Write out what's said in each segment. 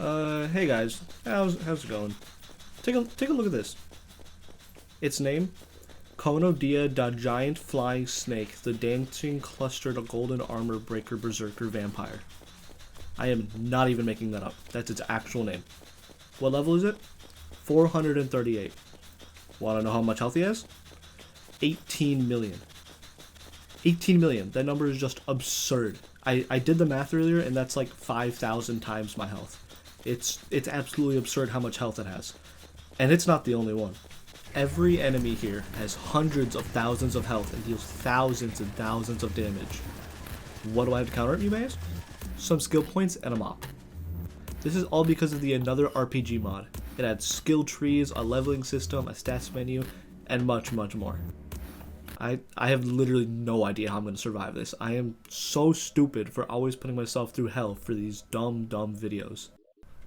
Hey guys, how's it going? Take a look at this. Its name, Konodia da Giant Flying Snake, the Dancing Clustered Golden Armor Breaker Berserker Vampire. I am not even making that up. That's its actual name. What level is it? 438. Want to know how much health he has? 18 million. 18 million. That number is just absurd. I did the math earlier, and that's like 5,000 times my health. It's absolutely absurd how much health it has. And it's not the only one. Every enemy here has hundreds of thousands of health and deals thousands and thousands of damage. What do I have to counter it, you may ask? Some skill points and a mop. This is all because of the Another RPG mod. It adds skill trees, a leveling system, a stats menu, and much, much more. I have literally no idea how I'm going to survive this. I am so stupid for always putting myself through hell for these dumb videos.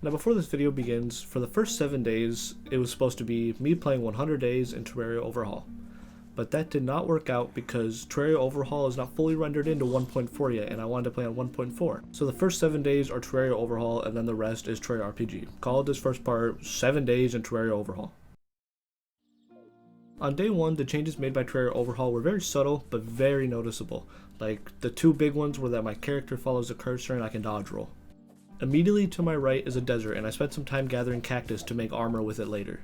Now before this video begins, for the first 7 days, it was supposed to be me playing 100 days in Terraria Overhaul. But that did not work out because Terraria Overhaul is not fully rendered into 1.4 yet, and I wanted to play on 1.4. So the first 7 days are Terraria Overhaul, and then the rest is Terraria RPG. Call this first part 7 days in Terraria Overhaul. On day 1, the changes made by Terraria Overhaul were very subtle, but very noticeable. Like, the two big ones were that my character follows the cursor and I can dodge roll. Immediately to my right is a desert, and I spent some time gathering cactus to make armor with it later.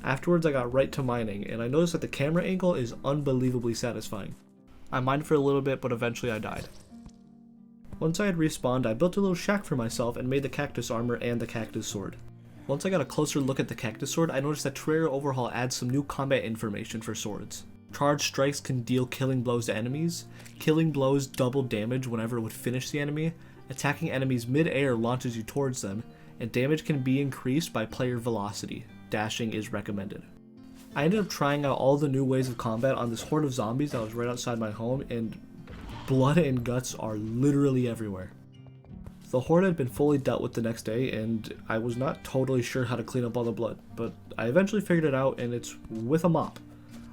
Afterwards I got right to mining, and I noticed that the camera angle is unbelievably satisfying. I mined for a little bit, but eventually I died. Once I had respawned, I built a little shack for myself and made the cactus armor and the cactus sword. Once I got a closer look at the cactus sword, I noticed that Terraria Overhaul adds some new combat information for swords. Charged strikes can deal killing blows to enemies, killing blows double damage whenever it would finish the enemy, attacking enemies mid-air launches you towards them, and damage can be increased by player velocity. Dashing is recommended. I ended up trying out all the new ways of combat on this horde of zombies that was right outside my home, and blood and guts are literally everywhere. The horde had been fully dealt with the next day, and I was not totally sure how to clean up all the blood, but I eventually figured it out, and it's with a mop.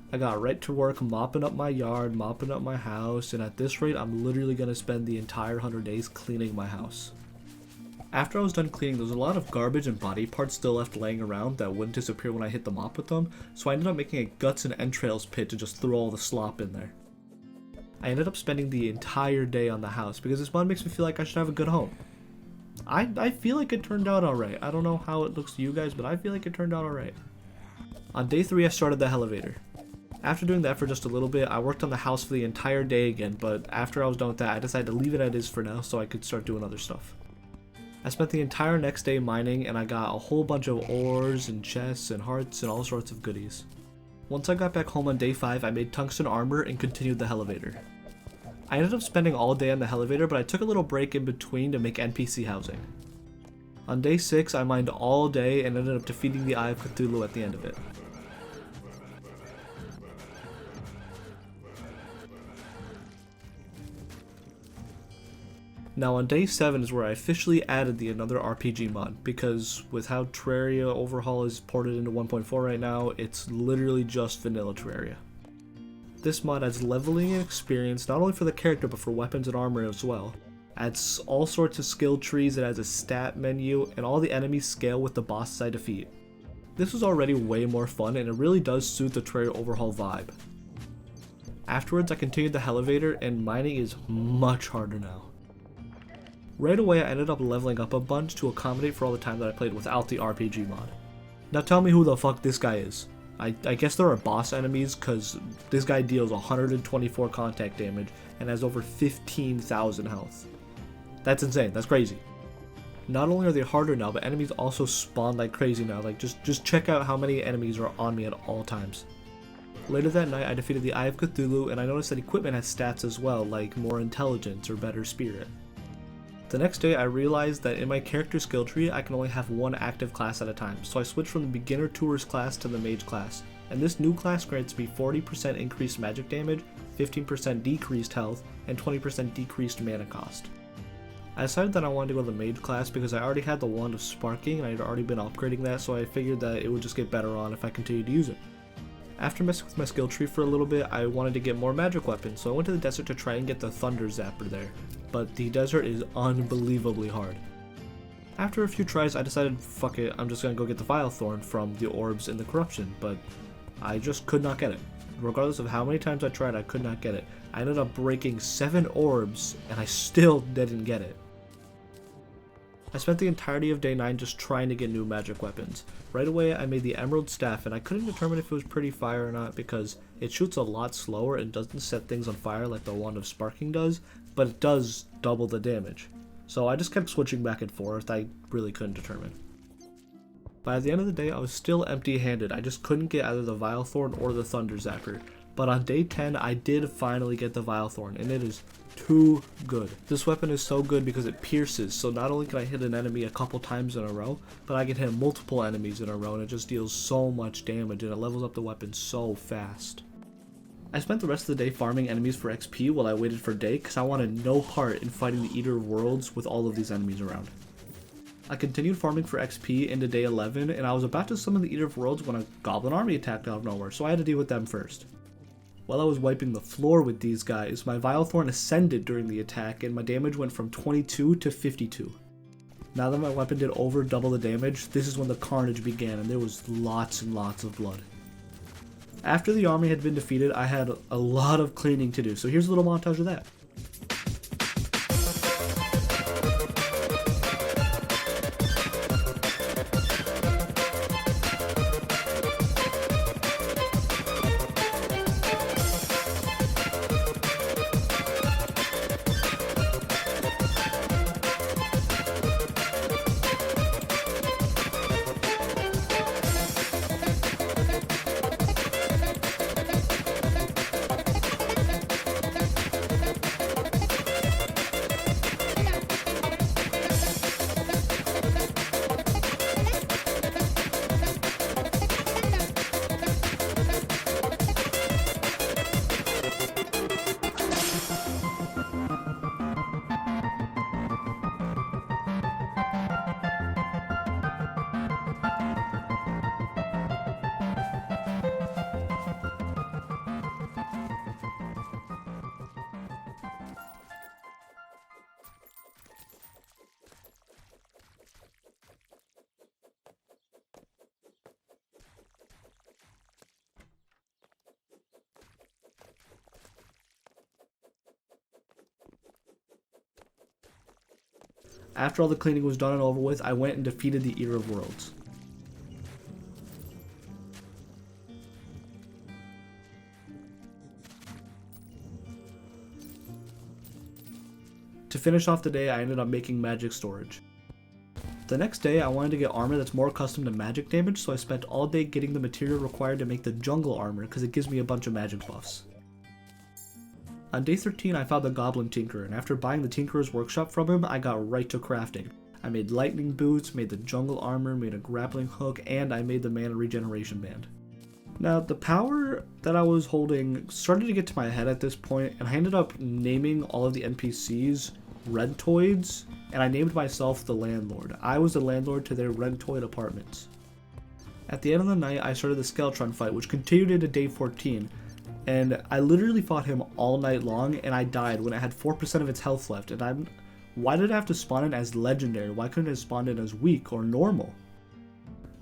I got right to work mopping up my yard, mopping up my house, and at this rate I'm literally going to spend the entire 100 days cleaning my house. After I was done cleaning, there was a lot of garbage and body parts still left laying around that wouldn't disappear when I hit the mop with them, so I ended up making a guts and entrails pit to just throw all the slop in there. I ended up spending the entire day on the house because this mod makes me feel like I should have a good home. I feel like it turned out alright. I don't know how it looks to you guys, but I feel like it turned out alright. On day 3 I started the elevator. After doing that for just a little bit, I worked on the house for the entire day again, but after I was done with that, I decided to leave it as is for now so I could start doing other stuff. I spent the entire next day mining, and I got a whole bunch of ores and chests and hearts and all sorts of goodies. Once I got back home on day 5, I made tungsten armor and continued the elevator. I ended up spending all day on the elevator, but I took a little break in between to make NPC housing. On day 6, I mined all day and ended up defeating the Eye of Cthulhu at the end of it. Now on day 7 is where I officially added the Another RPG mod, because with how Terraria Overhaul is ported into 1.4 right now, it's literally just vanilla Terraria. This mod adds leveling and experience not only for the character but for weapons and armor as well. Adds all sorts of skill trees, it adds a stat menu, and all the enemies scale with the bosses I defeat. This was already way more fun, and it really does suit the Terraria Overhaul vibe. Afterwards I continued the elevator, and mining is much harder now. Right away I ended up leveling up a bunch to accommodate for all the time that I played without the RPG mod. Now tell me who the fuck this guy is. I guess there are boss enemies because this guy deals 124 contact damage and has over 15,000 health. That's insane, that's crazy. Not only are they harder now, but enemies also spawn like crazy now. Like just check out how many enemies are on me at all times. Later that night I defeated the Eye of Cthulhu, and I noticed that equipment has stats as well, like more intelligence or better spirit. The next day I realized that in my character skill tree I can only have one active class at a time, so I switched from the beginner tourist class to the mage class, and this new class grants me 40% increased magic damage, 15% decreased health, and 20% decreased mana cost. I decided that I wanted to go to the mage class because I already had the Wand of Sparking and I had already been upgrading that, so I figured that it would just get better on if I continued to use it. After messing with my skill tree for a little bit, I wanted to get more magic weapons, so I went to the desert to try and get the Thunder Zapper there, but the desert is unbelievably hard. After a few tries, I decided, fuck it, I'm just gonna go get the Vile Thorn from the orbs in the corruption, but I just could not get it. Regardless of how many times I tried, I could not get it. I ended up breaking 7 orbs, and I still didn't get it. I spent the entirety of day 9 just trying to get new magic weapons. Right away, I made the Emerald Staff, and I couldn't determine if it was pretty fire or not because it shoots a lot slower and doesn't set things on fire like the Wand of Sparking does, but it does double the damage. So I just kept switching back and forth. I really couldn't determine. By the end of the day, I was still empty-handed. I just couldn't get either the Vile Thorn or the Thunder Zapper. But on day 10, I did finally get the Vile Thorn, and it is too good. This weapon is so good because it pierces, so not only can I hit an enemy a couple times in a row, but I can hit multiple enemies in a row, and it just deals so much damage, and it levels up the weapon so fast. I spent the rest of the day farming enemies for XP while I waited for day, because I wanted no part in fighting the Eater of Worlds with all of these enemies around. I continued farming for XP into day 11, and I was about to summon the Eater of Worlds when a goblin army attacked out of nowhere, so I had to deal with them first. While I was wiping the floor with these guys, my Vile Thorn ascended during the attack, and my damage went from 22 to 52. Now that my weapon did over double the damage, this is when the carnage began, and there was lots and lots of blood. After the army had been defeated, I had a lot of cleaning to do, so here's a little montage of that. After all the cleaning was done and over with, I went and defeated the Eater of Worlds. To finish off the day, I ended up making magic storage. The next day, I wanted to get armor that's more accustomed to magic damage, so I spent all day getting the material required to make the jungle armor because it gives me a bunch of magic buffs. On day 13, I found the Goblin Tinkerer, and after buying the Tinkerer's Workshop from him, I got right to crafting. I made lightning boots, made the jungle armor, made a grappling hook, and I made the mana regeneration band. Now, the power that I was holding started to get to my head at this point, and I ended up naming all of the NPCs Rentoids, and I named myself the Landlord. I was the landlord to their Rentoid apartments. At the end of the night, I started the Skeletron fight, which continued into day 14, and I literally fought him all night long, and I died when it had 4% of its health left, and why did I have to spawn in as legendary? Why couldn't it have spawned in as weak or normal?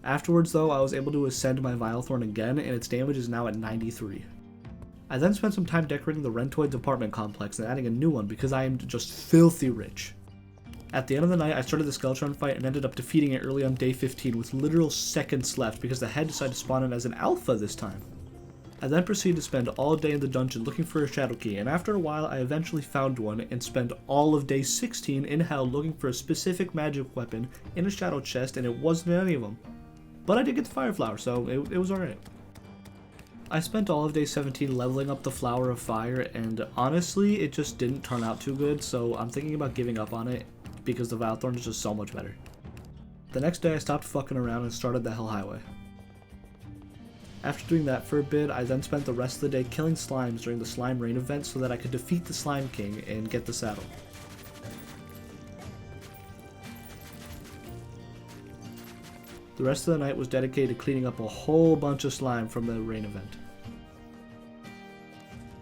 Afterwards though, I was able to ascend my Vile Thorn again, and its damage is now at 93. I then spent some time decorating the Rentoid's apartment complex and adding a new one because I am just filthy rich. At the end of the night, I started the Skeletron fight and ended up defeating it early on day 15 with literal seconds left because the head decided to spawn in as an alpha this time. I then proceeded to spend all day in the dungeon looking for a shadow key, and after a while I eventually found one and spent all of day 16 in hell looking for a specific magic weapon in a shadow chest, and it wasn't in any of them. But I did get the fire flower, so it was alright. I spent all of day 17 leveling up the Flower of Fire, and honestly it just didn't turn out too good, so I'm thinking about giving up on it because the Vile Thorn is just so much better. The next day I stopped fucking around and started the Hell Highway. After doing that for a bit, I then spent the rest of the day killing slimes during the Slime Rain event so that I could defeat the Slime King and get the saddle. The rest of the night was dedicated to cleaning up a whole bunch of slime from the rain event.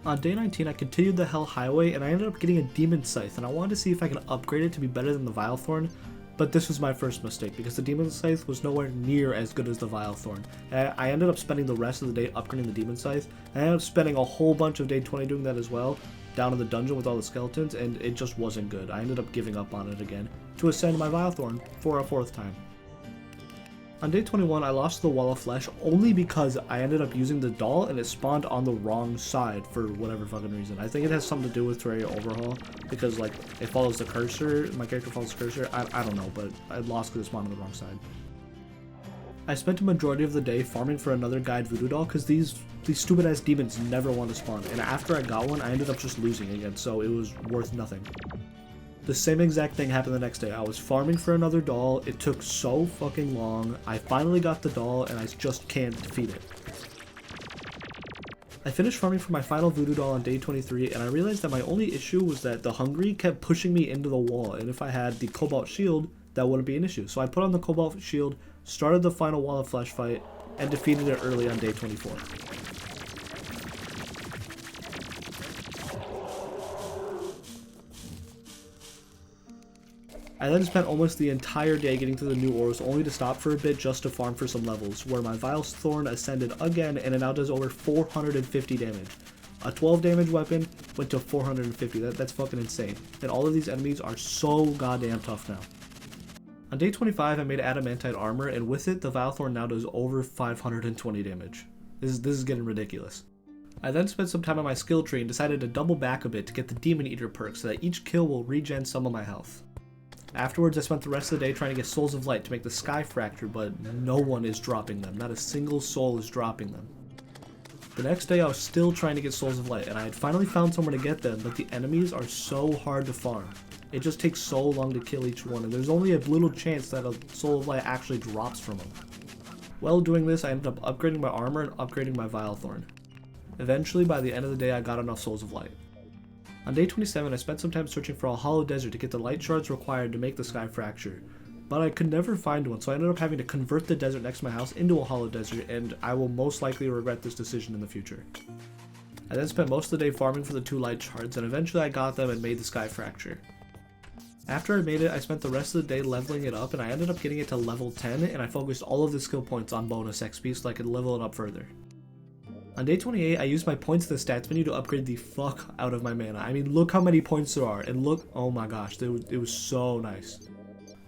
On day 19, I continued the Hell Highway and I ended up getting a Demon Scythe, and I wanted to see if I can upgrade it to be better than the Vile Thorn, But this was my first mistake, because the Demon Scythe was nowhere near as good as the Vile Thorn. I ended up spending the rest of the day upgrading the Demon Scythe. I ended up spending a whole bunch of day 20 doing that as well, down in the dungeon with all the skeletons, and it just wasn't good. I ended up giving up on it again, to ascend my Vile Thorn for a 4th time. On day 21, I lost the Wall of Flesh only because I ended up using the doll and it spawned on the wrong side for whatever fucking reason. I think it has something to do with Terraria Overhaul, because like it follows the cursor, my character follows the cursor, I don't know, but I lost because it spawned on the wrong side. I spent a majority of the day farming for another guide voodoo doll because these stupid ass demons never want to spawn, and after I got one I ended up just losing again, so it was worth nothing. The same exact thing happened the next day. I was farming for another doll, it took so fucking long, I finally got the doll and I just can't defeat it. I finished farming for my final voodoo doll on day 23 and I realized that my only issue was that the hungry kept pushing me into the wall, and if I had the cobalt shield that wouldn't be an issue. So I put on the cobalt shield, started the final Wall of Flesh fight, and defeated it early on day 24. I then spent almost the entire day getting to the new ores, only to stop for a bit just to farm for some levels, where my Vile Thorn ascended again and it now does over 450 damage. A 12 damage weapon went to 450, that's fucking insane. And all of these enemies are so goddamn tough now. On day 25 I made adamantite armor, and with it the Vile Thorn now does over 520 damage. This is getting ridiculous. I then spent some time on my skill tree and decided to double back a bit to get the Demon Eater perk so that each kill will regen some of my health. Afterwards, I spent the rest of the day trying to get Souls of Light to make the Sky Fracture, but no one is dropping them. Not a single soul is dropping them. The next day, I was still trying to get Souls of Light, and I had finally found somewhere to get them, but the enemies are so hard to farm. It just takes so long to kill each one, and there's only a little chance that a Soul of Light actually drops from them. While doing this, I ended up upgrading my armor and upgrading my Vile Thorn. Eventually, by the end of the day, I got enough Souls of Light. On day 27, I spent some time searching for a hollow desert to get the light shards required to make the Sky Fracture, but I could never find one, so I ended up having to convert the desert next to my house into a hollow desert, and I will most likely regret this decision in the future. I then spent most of the day farming for the 2 light shards, and eventually I got them and made the Sky Fracture. After I made it, I spent the rest of the day leveling it up, and I ended up getting it to level 10, and I focused all of the skill points on bonus XP so I could level it up further. On day 28, I used my points in the stats menu to upgrade the fuck out of my mana. I mean, look how many points there are, and look, oh my gosh, it was so nice.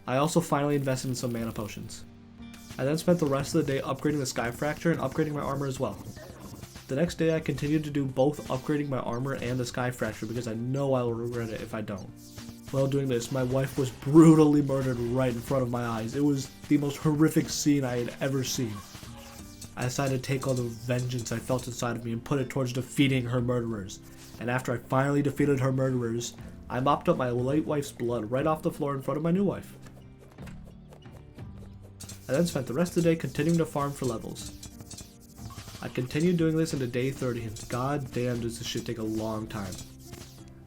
I also finally invested in some mana potions. I then spent the rest of the day upgrading the Sky Fracture and upgrading my armor as well. The next day, I continued to do both upgrading my armor and the Sky Fracture because I know I will regret it if I don't. While doing this, my wife was brutally murdered right in front of my eyes. It was the most horrific scene I had ever seen. I decided to take all the vengeance I felt inside of me and put it towards defeating her murderers. And after I finally defeated her murderers, I mopped up my late wife's blood right off the floor in front of my new wife. I then spent the rest of the day continuing to farm for levels. I continued doing this into day 30, and god damn does this shit take a long time.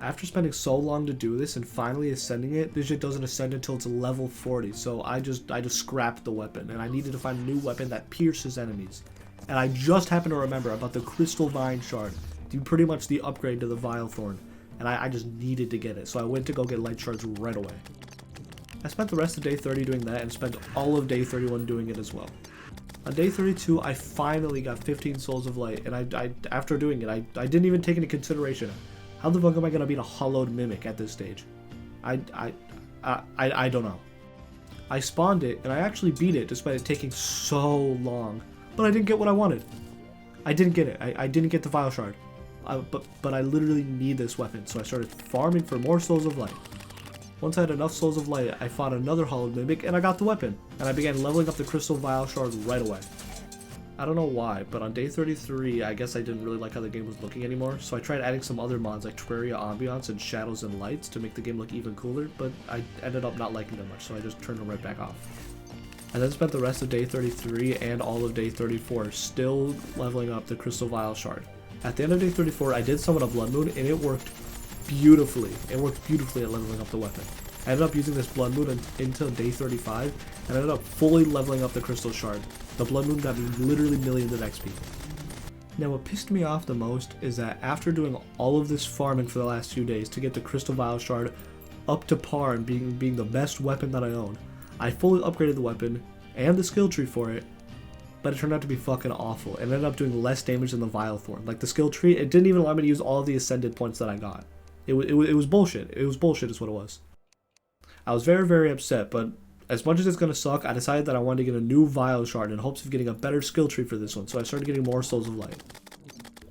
After spending so long to do this and finally ascending it, this shit doesn't ascend until it's level 40, so I just scrapped the weapon, and I needed to find a new weapon that pierces enemies. And I just happened to remember about the Crystal Vine Shard, pretty much the upgrade to the Vile Thorn, and I just needed to get it, so I went to go get light shards right away. I spent the rest of day 30 doing that, and spent all of day 31 doing it as well. On day 32, I finally got 15 Souls of Light, and after doing it, I didn't even take into consideration how the fuck am I gonna beat a hollowed mimic at this stage? I don't know. I spawned it, and I actually beat it despite it taking so long, but I didn't get what I wanted. I didn't get it. I didn't get the Vile Shard. But I literally need this weapon, so I started farming for more Souls of Light. Once I had enough Souls of Light, I fought another hollowed mimic, and I got the weapon, and I began leveling up the Crystal Vile Shard right away. I don't know why, but on day 33, I guess I didn't really like how the game was looking anymore, so I tried adding some other mods like Terraria Ambiance and Shadows and Lights to make the game look even cooler, but I ended up not liking them much, so I just turned them right back off. I then spent the rest of day 33 and all of day 34 still leveling up the Crystal Vile Shard. At the end of day 34, I did summon a Blood Moon, and it worked beautifully. It worked beautifully at leveling up the weapon. I ended up using this Blood Moon until day 35, and I ended up fully leveling up the Crystal Shard. The Blood Moon got me literally millions of XP. Now what pissed me off the most is that after doing all of this farming for the last few days to get the Crystal Vile Shard up to par and being the best weapon that I own, I fully upgraded the weapon and the skill tree for it, but it turned out to be fucking awful. It ended up doing less damage than the Vilethorn. Like the skill tree, it didn't even allow me to use all of the ascended points that I got. It was bullshit. It was bullshit is what it was. I was very, very upset, but as much as it's going to suck, I decided that I wanted to get a new Vile Shard in hopes of getting a better skill tree for this one, so I started getting more Souls of Light.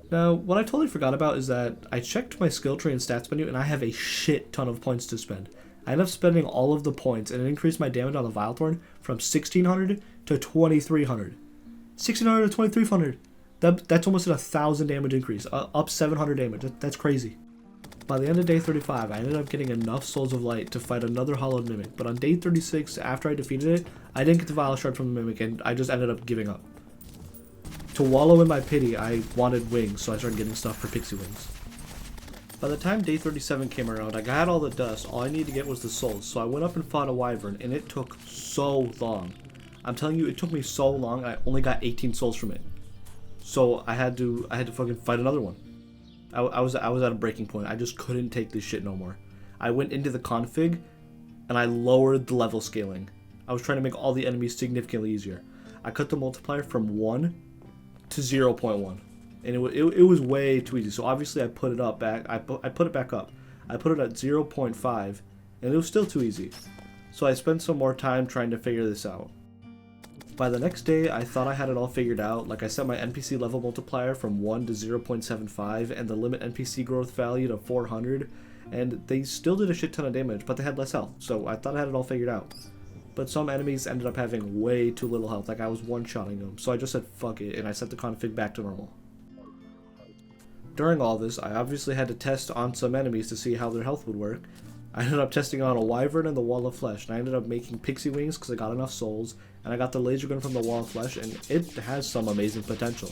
Now, what I totally forgot about is that I checked my skill tree and stats menu, and I have a shit ton of points to spend. I ended up spending all of the points, and it increased my damage on the Vilethorn from 1600 to 2300. 1600 to 2300. That's almost a 1000 damage increase, up 700 damage. That's crazy. By the end of day 35, I ended up getting enough Souls of Light to fight another Hollowed Mimic, but on day 36, after I defeated it, I didn't get the Vile Shard from the Mimic, and I just ended up giving up. To wallow in my pity, I wanted wings, so I started getting stuff for Pixie Wings. By the time day 37 came around, I got all the dust. All I needed to get was the souls, so I went up and fought a Wyvern, and it took so long. I'm telling you, it took me so long, I only got 18 souls from it. So I had to fucking fight another one. I was at a breaking point. I just couldn't take this shit no more. I went into the config, and I lowered the level scaling. I was trying to make all the enemies significantly easier. I cut the multiplier from 1 to 0.1, and it was way too easy. So obviously I put it up back. I put it back up. I put it at 0.5, and it was still too easy. So I spent some more time trying to figure this out. By the next day, I thought I had it all figured out. Like, I set my NPC level multiplier from 1 to 0.75 and the limit NPC growth value to 400, and they still did a shit ton of damage, but they had less health, so I thought I had it all figured out. But some enemies ended up having way too little health, like I was one-shotting them, so I just said fuck it, and I set the config back to normal. During all this, I obviously had to test on some enemies to see how their health would work. I ended up testing on a Wyvern and the Wall of Flesh, and I ended up making Pixie Wings because I got enough souls, and I got the laser gun from the Wall of Flesh, and it has some amazing potential.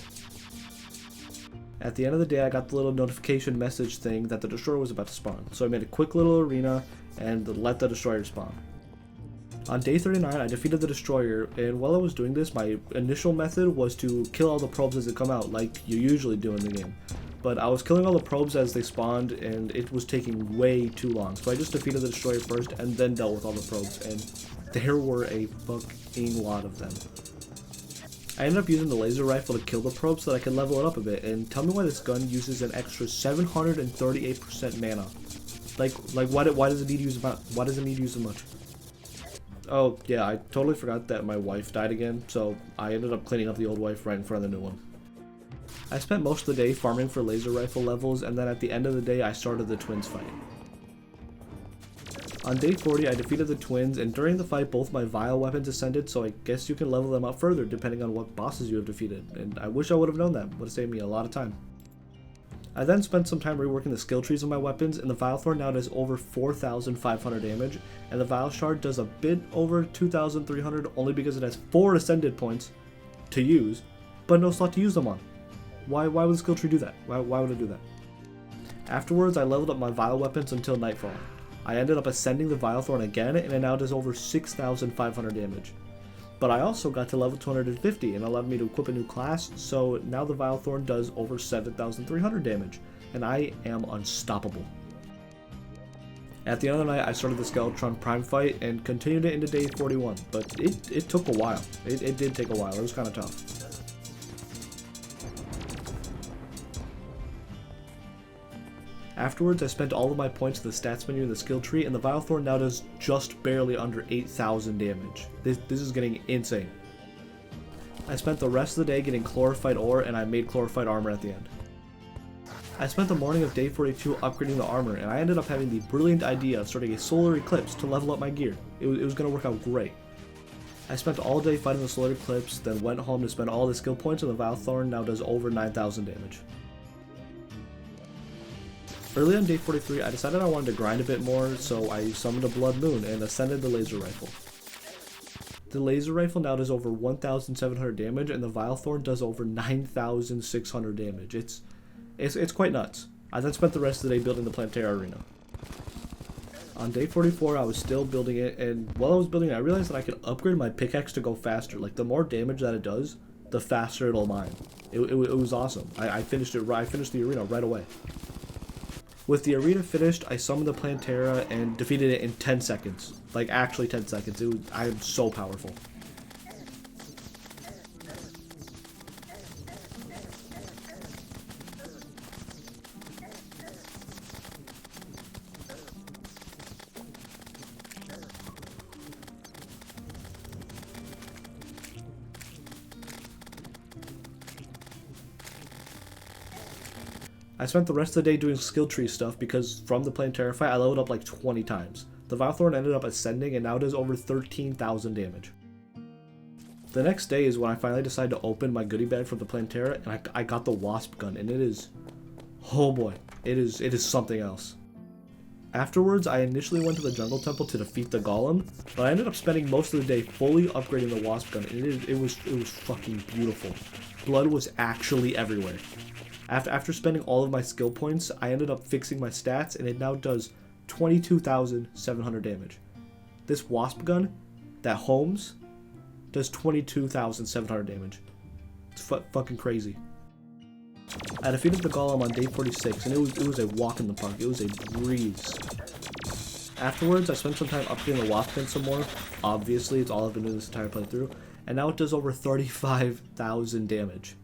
At the end of the day, I got the little notification message thing that the Destroyer was about to spawn, so I made a quick little arena and let the Destroyer spawn. On day 39, I defeated the Destroyer, and while I was doing this, my initial method was to kill all the probes as they come out, like you usually do in the game. But I was killing all the probes as they spawned, and it was taking way too long. So I just defeated the Destroyer first, and then dealt with all the probes, and there were a fucking lot of them. I ended up using the laser rifle to kill the probes so that I could level it up a bit, and tell me why this gun uses an extra 738% mana. Like why does it need to use why does it need to use so much? Oh yeah, I totally forgot that my wife died again, so I ended up cleaning up the old wife right in front of the new one. I spent most of the day farming for laser rifle levels, and then at the end of the day I started the twins fight. On day 40 I defeated the twins, and during the fight both my vile weapons ascended, so I guess you can level them up further depending on what bosses you have defeated, and I wish I would have known that. Would have saved me a lot of time. I then spent some time reworking the skill trees of my weapons, and the Vilethorn now does over 4,500 damage, and the Vile Shard does a bit over 2,300 only because it has 4 ascended points to use, but no slot to use them on. Why would the skill tree do that? Why would it do that? Afterwards, I leveled up my Vile weapons until nightfall. I ended up ascending the Vilethorn again, and it now does over 6,500 damage. But I also got to level 250, and allowed me to equip a new class, so now the Vilethorn does over 7,300 damage, and I am unstoppable. At the end of the night, I started the Skeletron Prime fight, and continued it into day 41, but it took a while. It did take a while, it was kind of tough. Afterwards, I spent all of my points in the stats menu in the skill tree, and the Vilethorn now does just barely under 8,000 damage. This is getting insane. I spent the rest of the day getting Chlorophyte Ore, and I made Chlorophyte Armor at the end. I spent the morning of day 42 upgrading the armor, and I ended up having the brilliant idea of starting a solar eclipse to level up my gear. It was going to work out great. I spent all day fighting the solar eclipse, then went home to spend all the skill points, and the Vilethorn now does over 9,000 damage. Early on day 43, I decided I wanted to grind a bit more, so I summoned a Blood Moon and ascended the laser rifle. The laser rifle now does over 1,700 damage, and the Vilethorn does over 9,600 damage. It's quite nuts. I then spent the rest of the day building the Planetary Arena. On day 44, I was still building it, and while I was building it, I realized that I could upgrade my pickaxe to go faster. Like, the more damage that it does, the faster it'll mine. It was awesome. I finished the arena right away. With the arena finished, I summoned the Plantera and defeated it in 10 seconds. Like, actually 10 seconds. I am so powerful. I spent the rest of the day doing skill tree stuff because from the Plantera fight, I leveled up like 20 times. The Vilethorn ended up ascending and now does over 13,000 damage. The next day is when I finally decided to open my goodie bag from the Plantera, and I got the Wasp gun, and it is, oh boy, it is something else. Afterwards, I initially went to the Jungle Temple to defeat the Golem, but I ended up spending most of the day fully upgrading the Wasp gun, and it was fucking beautiful. Blood was actually everywhere. After spending all of my skill points, I ended up fixing my stats, and it now does 22,700 damage. This Wasp gun that homes does 22,700 damage. It's fucking crazy. I defeated the Golem on day 46, and it was a walk in the park. It was a breeze. Afterwards, I spent some time upgrading the Wasp gun some more. Obviously, it's all I've been doing this entire playthrough, and now it does over 35,000 damage.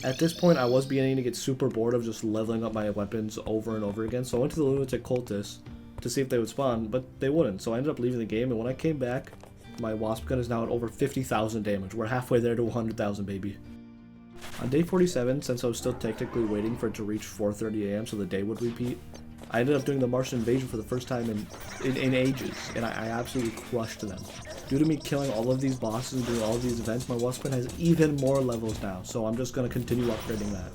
At this point, I was beginning to get super bored of just leveling up my weapons over and over again, so I went to the Lunatic Cultists to see if they would spawn, but they wouldn't, so I ended up leaving the game, and when I came back, my Wasp gun is now at over 50,000 damage. We're halfway there to 100,000, baby. On day 47, since I was still technically waiting for it to reach 4:30 AM so the day would repeat, I ended up doing the Martian invasion for the first time in ages, and I absolutely crushed them. Due to me killing all of these bosses and doing all of these events, my Wasp gun has even more levels now, so I'm just going to continue upgrading that.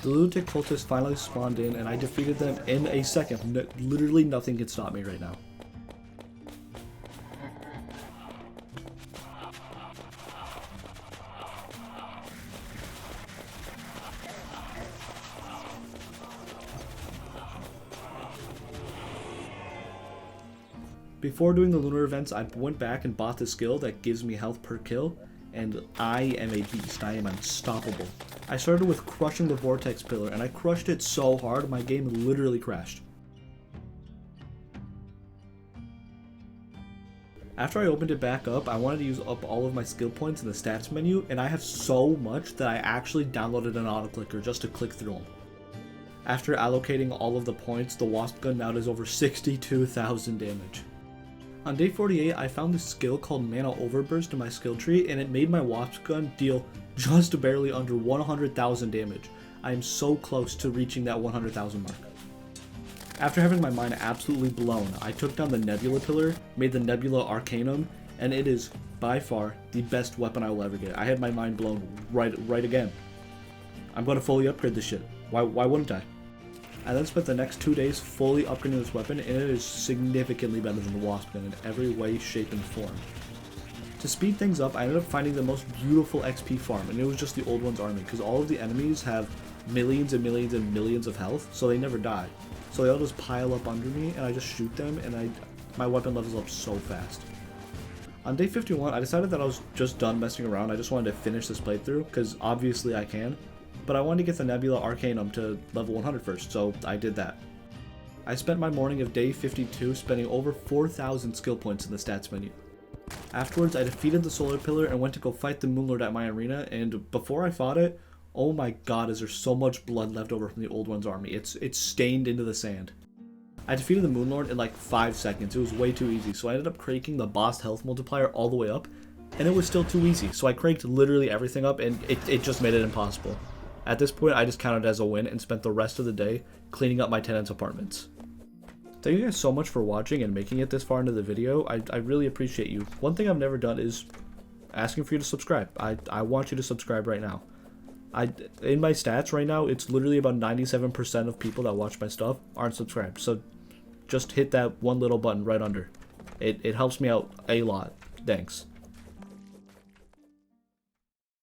The Lunatic Cultists finally spawned in, and I defeated them in a second. Literally nothing can stop me right now. Before doing the lunar events, I went back and bought the skill that gives me health per kill, and I am a beast. I am unstoppable. I started with crushing the Vortex Pillar, and I crushed it so hard my game literally crashed. After I opened it back up, I wanted to use up all of my skill points in the stats menu, and I have so much that I actually downloaded an auto-clicker just to click through them. After allocating all of the points, the Wasp gun now does over 62,000 damage. On day 48, I found this skill called Mana Overburst in my skill tree, and it made my Wasp gun deal just barely under 100,000 damage. I am so close to reaching that 100,000 mark. After having my mind absolutely blown, I took down the Nebula Pillar, made the Nebula Arcanum, and it is by far the best weapon I will ever get. I had my mind blown right again. I'm going to fully upgrade this shit. Why wouldn't I? I then spent the next 2 days fully upgrading this weapon, and it is significantly better than the Wasp gun in every way, shape, and form. To speed things up, I ended up finding the most beautiful XP farm, and it was just the Old One's army, because all of the enemies have millions and millions and millions of health, so they never die. So they all just pile up under me, and I just shoot them, and my weapon levels up so fast. On day 51, I decided that I was just done messing around. I just wanted to finish this playthrough, because obviously I can. But I wanted to get the Nebula Arcanum to level 100 first, so I did that. I spent my morning of day 52 spending over 4,000 skill points in the stats menu. Afterwards, I defeated the Solar Pillar and went to go fight the Moonlord at my arena, and before I fought it, oh my god, is there so much blood left over from the Old One's army. It's stained into the sand. I defeated the Moonlord in like 5 seconds. It was way too easy, so I ended up cranking the boss health multiplier all the way up, and it was still too easy, so I cranked literally everything up, and it just made it impossible. At this point, I just counted it as a win and spent the rest of the day cleaning up my tenants' apartments. Thank you guys so much for watching and making it this far into the video. I really appreciate you. One thing I've never done is asking for you to subscribe. I want you to subscribe right now. In my stats right now, it's literally about 97% of people that watch my stuff aren't subscribed. So just hit that one little button right under. It helps me out a lot. Thanks.